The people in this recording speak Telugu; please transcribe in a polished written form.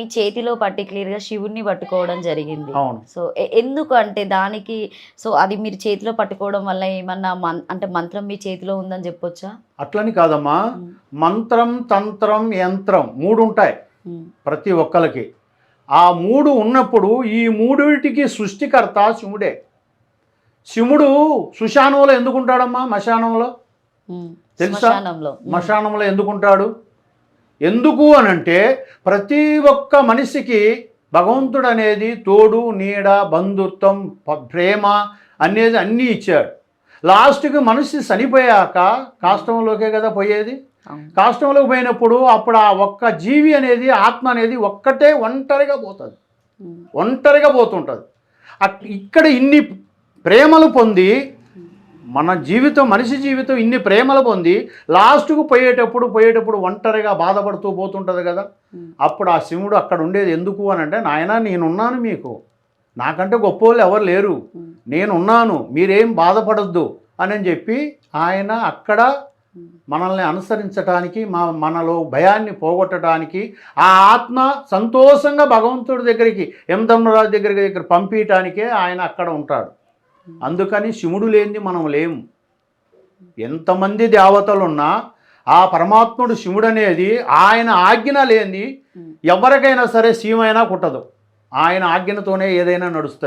మీ చేతిలో పర్టిక్యులర్‌గా శివుడిని పట్టుకోవడం జరిగింది. అవును. సో, ఎందుకు అంటే దానికి సో, అది మీరు చేతిలో పట్టుకోవడం వల్ల ఏమన్నా అంటే మంత్రం మీ చేతిలో ఉందని జెప్పొచ్చా? అట్లని కాదమ్మా. హ్మ్. మంత్రం, తంత్రం, యంత్రం 3 ఉంటాయి హ్మ్. ప్రతి ఒక్కళ్ళకి. ఆ 3 ఉన్నప్పుడు ఈ మూడిటికి సృష్టికర్త శివుడే. శివుడు శ్మశానంలో ఎందుకుంటాడమ్మా? మశానంలో హ్మ్. తెలుసా? శ్మశానంలో. హ్మ్. మశానంలో ఎందుకుంటాడు? ఎందుకు అనంటే ప్రతి ఒక్క మనిషికి భగవంతుడు అనేది తోడు, నీడ, బంధుత్వం, ప్రేమ అనేది అన్నీ ఇచ్చాడు. లాస్ట్‌కి మనిషి చనిపోయాక కాష్టంలోకే కదా పోయేది. అవును. కాష్టంలోకి పోయినప్పుడు అప్పుడు ఆ ఒక్క జీవి అనేది ఆత్మ అనేది ఒక్కటే ఒంటరిగా పోతుంది. హ్మ్. ఒంటరిగా పోతుంటుంది. ఇక్కడ ఇన్ని ప్రేమలు పొంది మన జీవితం మనిషి జీవితం ఇన్ని ప్రేమలు పొంది లాస్ట్కు పోయేటప్పుడు ఒంటరిగా బాధపడుతూ పోతుంటుంది కదా. హ్మ్. అప్పుడు ఆ శివుడు అక్కడ ఉండేది ఎందుకు అని అంటే, నాయనా నేనున్నాను మీకు, నాకంటే గొప్పోళ్ళు ఎవరు లేరు, హ్మ్. నేనున్నాను, మీరేం బాధపడద్దు అని చెప్పి ఆయన అక్కడ మనల్ని అనుసరించటానికి మనలో భయాన్ని పోగొట్టడానికి ఆ ఆత్మ సంతోషంగా భగవంతుడి దగ్గరికి యమధర్మరాజు దగ్గర పంపించటానికే ఆయన అక్కడ ఉంటాడు. అందుకని శివుడు లేనిది మనం లేము. ఎంతమంది దేవతలున్నా ఆ పరమాత్ముడు శివుడు అనేది ఆయన ఆజ్ఞ లేనిది ఎవరికైనా సరే సీమైనా కుట్టదు. ఆయన ఆజ్ఞతోనే ఏదైనా నడుస్తుంది.